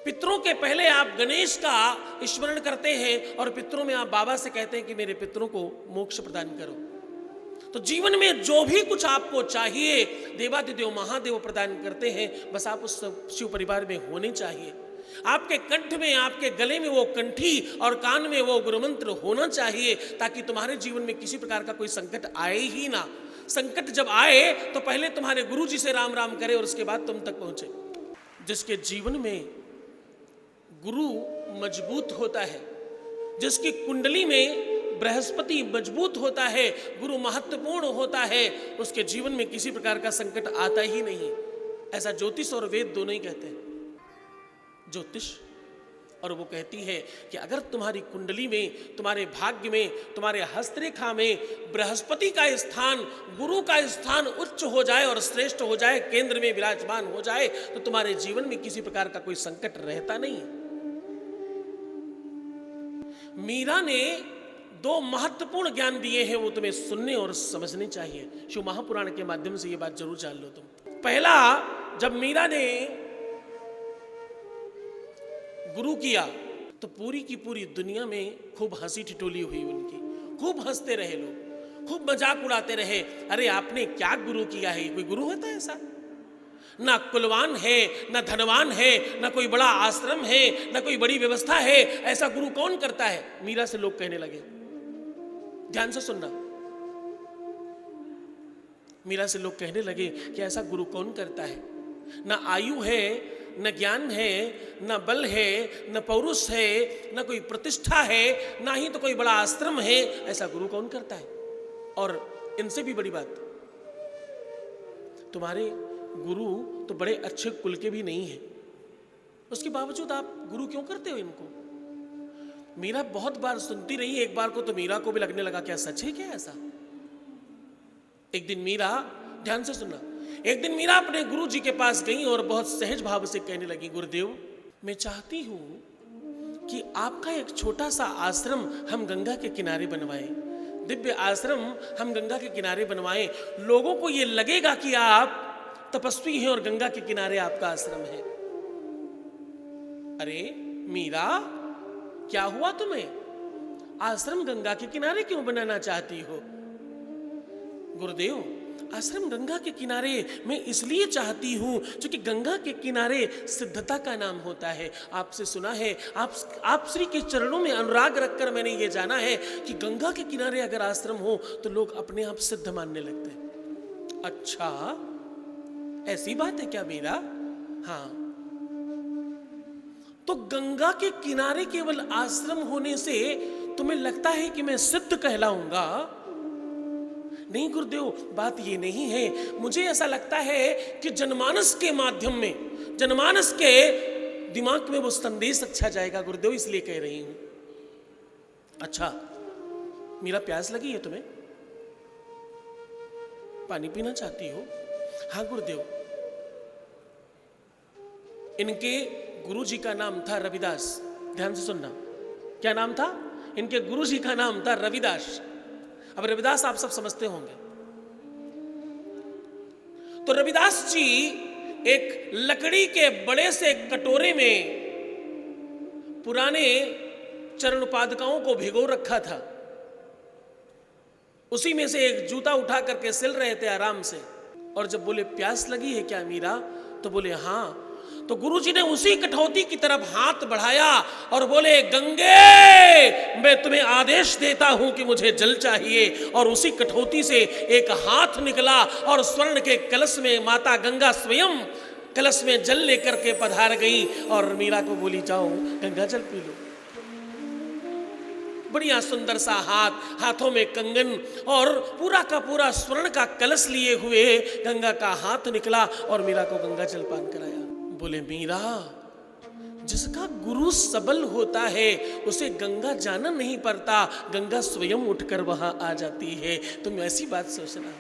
पितरों के पहले आप गणेश का स्मरण करते हैं और पितरों में आप बाबा से कहते हैं कि मेरे पितरों को मोक्ष प्रदान करो। तो जीवन में जो भी कुछ आपको चाहिए देवादिदेव महादेव प्रदान करते हैं, बस आप उस शिव परिवार में होने चाहिए। आपके कंठ में, आपके गले में वो कंठी और कान में वो गुरुमंत्र होना चाहिए, ताकि तुम्हारे जीवन में किसी प्रकार का कोई संकट आए ही ना। संकट जब आए तो पहले तुम्हारे गुरु जी से राम राम करे और उसके बाद तुम तक पहुंचे। जिसके जीवन में गुरु मजबूत होता है, जिसकी कुंडली में बृहस्पति मजबूत होता है, गुरु महत्वपूर्ण होता है, उसके जीवन में किसी प्रकार का संकट आता ही नहीं। ऐसा ज्योतिष और वेद दोनों ही कहते हैं। ज्योतिष और वो कहती है कि अगर तुम्हारी कुंडली में, तुम्हारे भाग्य में, तुम्हारे हस्तरेखा में बृहस्पति का स्थान, गुरु का स्थान उच्च हो जाए और श्रेष्ठ हो जाए, केंद्र में विराजमान हो जाए, तो तुम्हारे जीवन में किसी प्रकार का कोई संकट रहता नहीं है। मीरा ने दो महत्वपूर्ण ज्ञान दिए हैं, वो तुम्हें सुनने और समझने चाहिए। शिव महापुराण के माध्यम से ये बात जरूर जान लो तुम। पहला, जब मीरा ने गुरु किया तो पूरी की पूरी दुनिया में खूब हंसी ठिठोली हुई उनकी, खूब हंसते रहे लोग, खूब मजाक उड़ाते रहे। अरे आपने क्या गुरु किया है, कोई गुरु होता है ऐसा? ना कुलवान है, ना धनवान है, ना कोई बड़ा आश्रम है, ना कोई बड़ी व्यवस्था है, ऐसा गुरु कौन करता है? मीरा से लोग कहने लगे। ध्यान से सुनना। मीरा से लोग कहने लगे कि ऐसा गुरु कौन करता है? ना आयु है, न ज्ञान है, न बल है, न पौरुष है, न कोई प्रतिष्ठा है, ना ही तो कोई बड़ा आश्रम है, ऐसा गुरु कौन करता है? और इनसे भी बड़ी बात, तुम्हारे गुरु तो बड़े अच्छे कुल के भी नहीं है, उसके बावजूद आप गुरु क्यों करते हो इनको? मीरा बहुत बार सुनती रही, एक बार को तो मीरा को भी लगने लगा क्या सच है क्या ऐसा? एक दिन मीरा, ध्यान से सुनना, एक दिन मीरा अपने गुरु जी के पास गई और बहुत सहज भाव से कहने लगी, गुरुदेव मैं चाहती हूं कि आपका एक छोटा सा आश्रम हम गंगा के किनारे बनवाएं, दिव्य आश्रम हम गंगा के किनारे बनवाएं। लोगों को ये लगेगा कि आप तपस्वी हैं और गंगा के किनारे आपका आश्रम है। अरे मीरा, क्या हुआ तुम्हें? आश्रम गंगा के किनारे क्यों बनाना चाहती हो? गुरुदेव आश्रम गंगा के किनारे मैं इसलिए चाहती हूं क्योंकि गंगा के किनारे सिद्धता का नाम होता है। आपसे सुना है, आप श्री के चरणों में अनुराग रखकर मैंने ये जाना है कि गंगा के किनारे अगर आश्रम हो तो लोग अपने आप सिद्ध मानने लगते हैं। अच्छा ऐसी बात है क्या मीरा? हाँ, तो गंगा के किनारे केवल आश्रम होने से तुम्हें लगता है कि मैं सिद्ध कहलाऊंगा? नहीं गुरुदेव, बात ये नहीं है। मुझे ऐसा लगता है कि जनमानस के माध्यम में, जनमानस के दिमाग में वो संदेश अच्छा जाएगा गुरुदेव, इसलिए कह रही हूं। अच्छा मीरा, प्यास लगी है तुम्हें? पानी पीना चाहती हो? हाँ गुरुदेव। इनके गुरु जी का नाम था रविदास। ध्यान से सुनना, क्या नाम था? इनके गुरु जी का नाम था रविदास। अब रविदास आप सब समझते होंगे। तो रविदास जी एक लकड़ी के बड़े से कटोरे में पुराने चरण पादुकाओं को भिगो रखा था, उसी में से एक जूता उठा करके सिल रहे थे आराम से। और जब बोले प्यास लगी है क्या मीरा, तो बोले हाँ। तो गुरुजी ने उसी कठौती की तरफ हाथ बढ़ाया और बोले, गंगे मैं तुम्हें आदेश देता हूं कि मुझे जल चाहिए। और उसी कठौती से एक हाथ निकला और स्वर्ण के कलश में माता गंगा स्वयं कलश में जल लेकर के पधार गई और मीरा को बोली, जाओ गंगा जल पी लो। बढ़िया सुंदर सा हाथ, हाथों में कंगन और पूरा का पूरा स्वर्ण का कलश लिए हुए गंगा का हाथ निकला और मीरा को गंगा जल पान कराया। बोले, मीरा जिसका गुरु सबल होता है उसे गंगा जाना नहीं पड़ता, गंगा स्वयं उठकर वहां आ जाती है। तुम ऐसी बात सोचना।